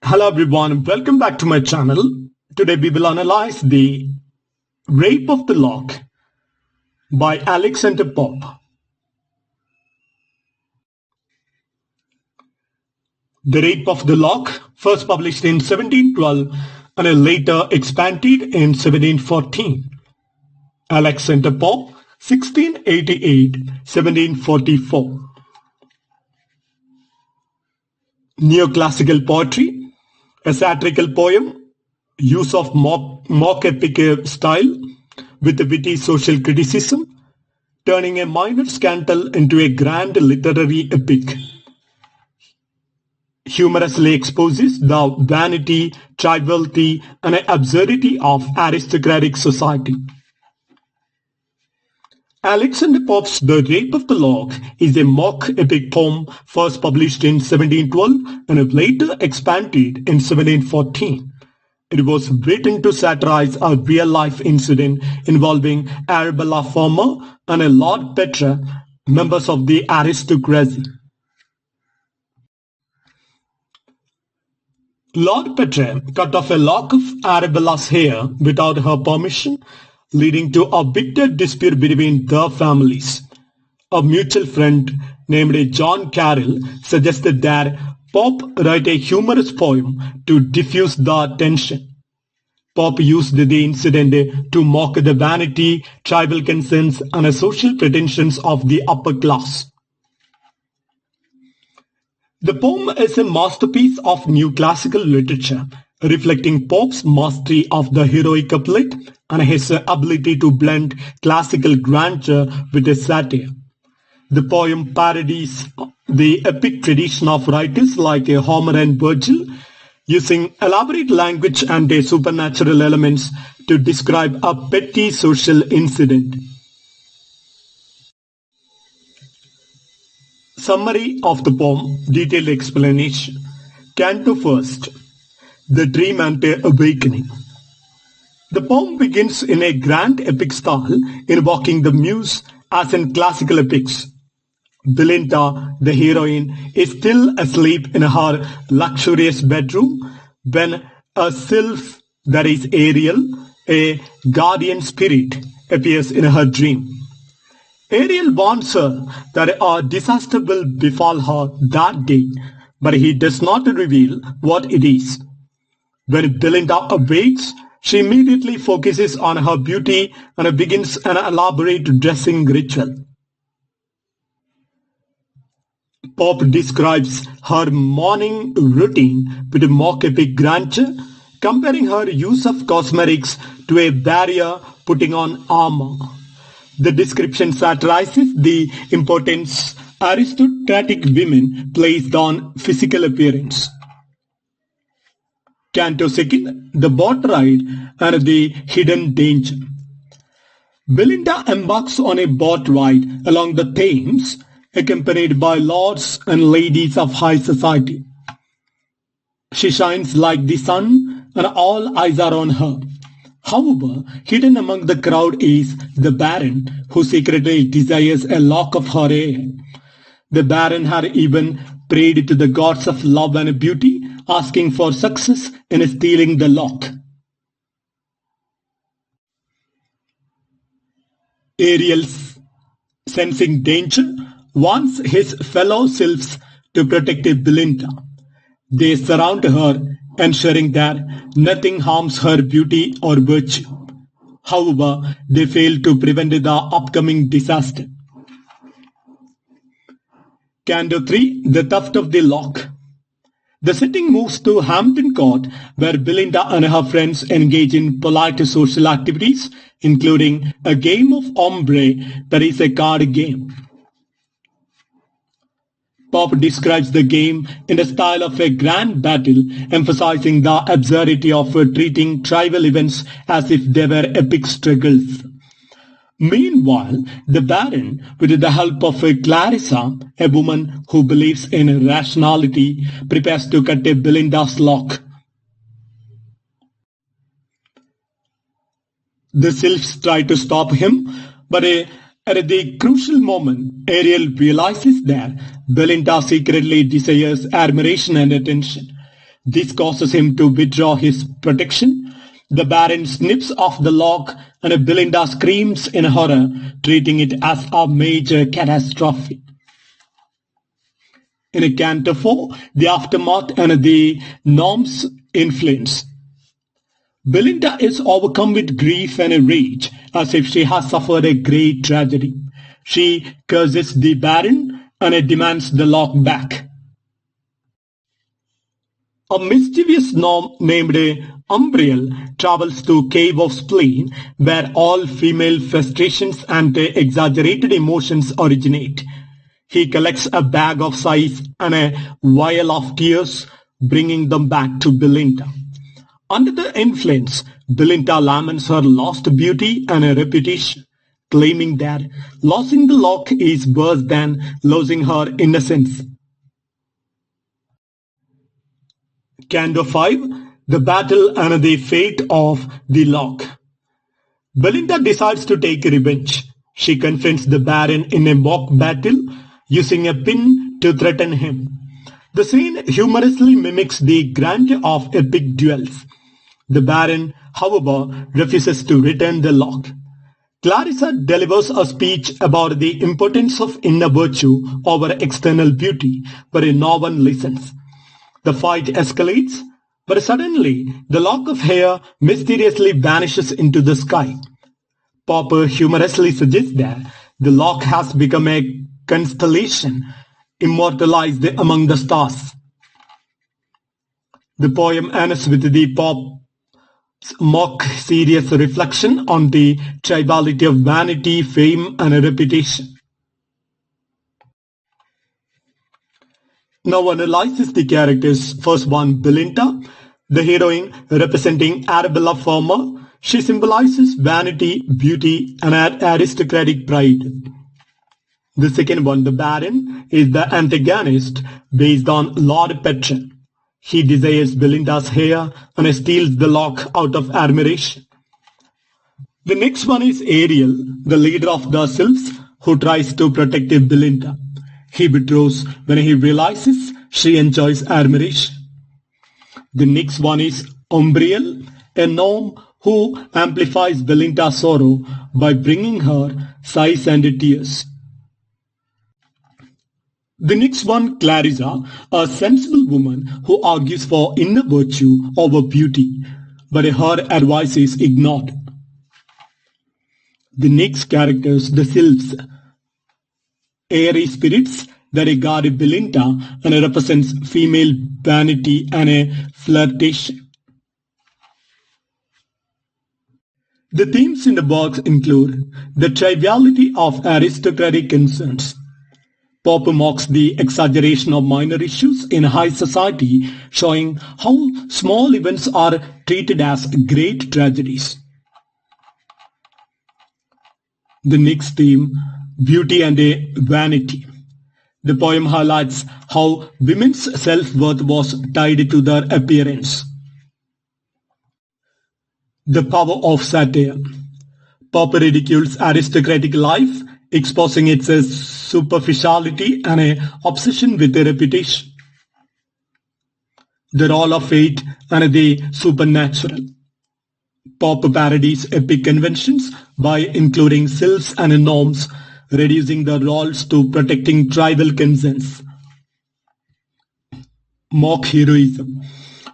Hello everyone, welcome back to my channel. Today we will analyze the Rape of the Lock by Alexander Pope. The Rape of the Lock, first published in 1712 and later expanded in 1714. Alexander Pope, 1688-1744. Neoclassical poetry, a satirical poem, use of mock epic style with a witty social criticism, turning a minor scandal into a grand literary epic. Humorously exposes the vanity, triviality, and absurdity of aristocratic society. Alexander Pope's The Rape of the Lock is a mock epic poem first published in 1712 and later expanded in 1714. It was written to satirize a real-life incident involving Arabella Farmer and a Lord Petre, members of the aristocracy. Lord Petre cut off a lock of Arabella's hair without her permission, leading to a bitter dispute between their families. A mutual friend named John Carroll suggested that Pope write a humorous poem to diffuse the tension. Pope used the incident to mock the vanity, tribal concerns, and social pretensions of the upper class. The poem is a masterpiece of neoclassical literature, reflecting Pope's mastery of the heroic couplet and his ability to blend classical grandeur with a satire. The poem parodies the epic tradition of writers like Homer and Virgil, using elaborate language and supernatural elements to describe a petty social incident. Summary of the poem, detailed explanation. Canto first. The Dream and Awakening. The poem begins in a grand epic style, invoking the muse as in classical epics. Belinda, the heroine, is still asleep in her luxurious bedroom when a sylph, that is Ariel, a guardian spirit, appears in her dream. Ariel warns her that a disaster will befall her that day, but he does not reveal what it is. When Belinda awakes, she immediately focuses on her beauty and begins an elaborate dressing ritual. Pope describes her morning routine with mock epic grandeur, comparing her use of cosmetics to a warrior putting on armor. The description satirizes the importance aristocratic women placed on physical appearance. Canto second, the boat ride and the hidden danger. Belinda embarks on a boat ride along the Thames, accompanied by lords and ladies of high society. She shines like the sun, and all eyes are on her. However, hidden among the crowd is the Baron, who secretly desires a lock of her hair. The Baron had even prayed to the gods of love and beauty, asking for success in stealing the lock. Ariel, sensing danger, wants his fellow sylphs to protect Belinda. They surround her, ensuring that nothing harms her beauty or virtue. However, they fail to prevent the upcoming disaster. Canto 3, The Theft of the Lock. The setting moves to Hampton Court, where Belinda and her friends engage in polite social activities, including a game of ombre, that is a card game. Pope describes the game in the style of a grand battle, emphasizing the absurdity of treating trivial events as if they were epic struggles. Meanwhile, the Baron, with the help of Clarissa, a woman who believes in rationality, prepares to cut Belinda's lock. The sylphs try to stop him, but at the crucial moment, Ariel realizes that Belinda secretly desires admiration and attention. This causes him to withdraw his protection. The Baron snips off the lock and Belinda screams in horror, treating it as a major catastrophe. In Canto 4, the aftermath and the Gnome's influence. Belinda is overcome with grief and rage, as if she has suffered a great tragedy. She curses the Baron and demands the lock back. A mischievous gnome named Umbriel travels to Cave of Spleen, where all female frustrations and exaggerated emotions originate. He collects a bag of sighs and a vial of tears, bringing them back to Belinda. Under the influence, Belinda laments her lost beauty and her reputation, claiming that losing the lock is worse than losing her innocence. Canto 5, The Battle and the Fate of the Lock. Belinda decides to take revenge. She confronts the Baron in a mock battle, using a pin to threaten him. The scene humorously mimics the grandeur of epic duels. The Baron, however, refuses to return the lock. Clarissa delivers a speech about the importance of inner virtue over external beauty, but no one listens. The fight escalates, but suddenly the lock of hair mysteriously vanishes into the sky. Popper humorously suggests that the lock has become a constellation, immortalized among the stars. The poem ends with the Pop's mock serious reflection on the triviality of vanity, fame, and reputation. Now analyzes the characters. First one, Belinda, the heroine representing Arabella Farmer. She symbolizes vanity, beauty, and aristocratic pride. The second one, the Baron, is the antagonist based on Lord Petron. He desires Belinda's hair and steals the lock out of admiration. The next one is Ariel, the leader of the sylphs, who tries to protect Belinda. He withdraws when he realizes she enjoys admiration. The next one is Umbriel, a gnome who amplifies Belinda's sorrow by bringing her sighs and tears. The next one, Clarissa, a sensible woman who argues for inner virtue over beauty, but her advice is ignored. The next characters, the sylphs, airy spirits that regard Belinda and represents female vanity and a flirtation. The themes in the box include the triviality of aristocratic concerns. Popper mocks the exaggeration of minor issues in high society, showing how small events are treated as great tragedies. The next theme, beauty and vanity. The poem highlights how women's self-worth was tied to their appearance. The power of satire. Popper ridicules aristocratic life, exposing its superficiality and an obsession with a reputation. The role of fate and the supernatural. Popper parodies epic conventions by including sylphs and gnomes, reducing the roles to protecting tribal concerns. Mock heroism.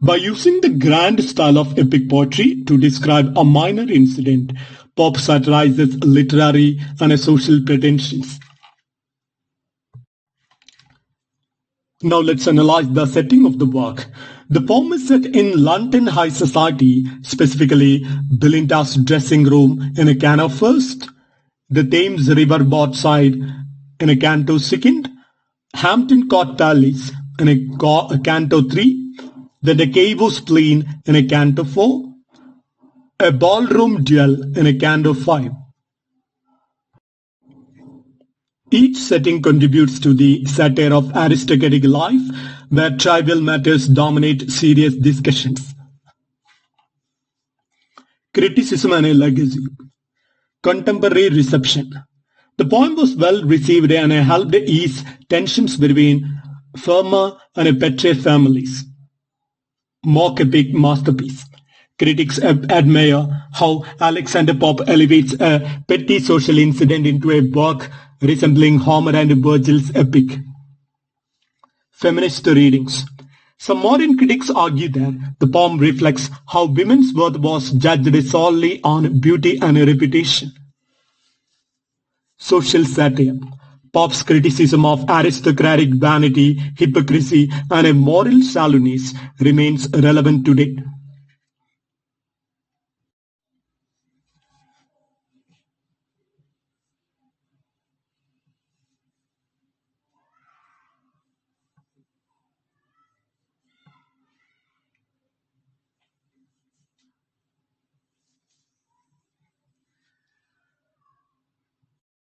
By using the grand style of epic poetry to describe a minor incident, Pope satirizes literary and social pretensions. Now let's analyze the setting of the work. The poem is set in London high society, specifically Belinda's dressing room in a Canto first, the Thames River boat side in a Canto second, Hampton Court Palace in a Canto 3, then the Cave of Spleen in a Canto 4, a ballroom duel in a Canto 5. Each setting contributes to the satire of aristocratic life, where trivial matters dominate serious discussions. Criticism and a legacy. Contemporary reception. The poem was well received and helped ease tensions between Fermat and Petre families. mock epic masterpiece. Critics admire how Alexander Pope elevates a petty social incident into a work resembling Homer and Virgil's epic. Feminist readings. Some modern critics argue that the poem reflects how women's worth was judged solely on beauty and reputation. Social satire. Pope's criticism of aristocratic vanity, hypocrisy, and a moral shallowness remains relevant today.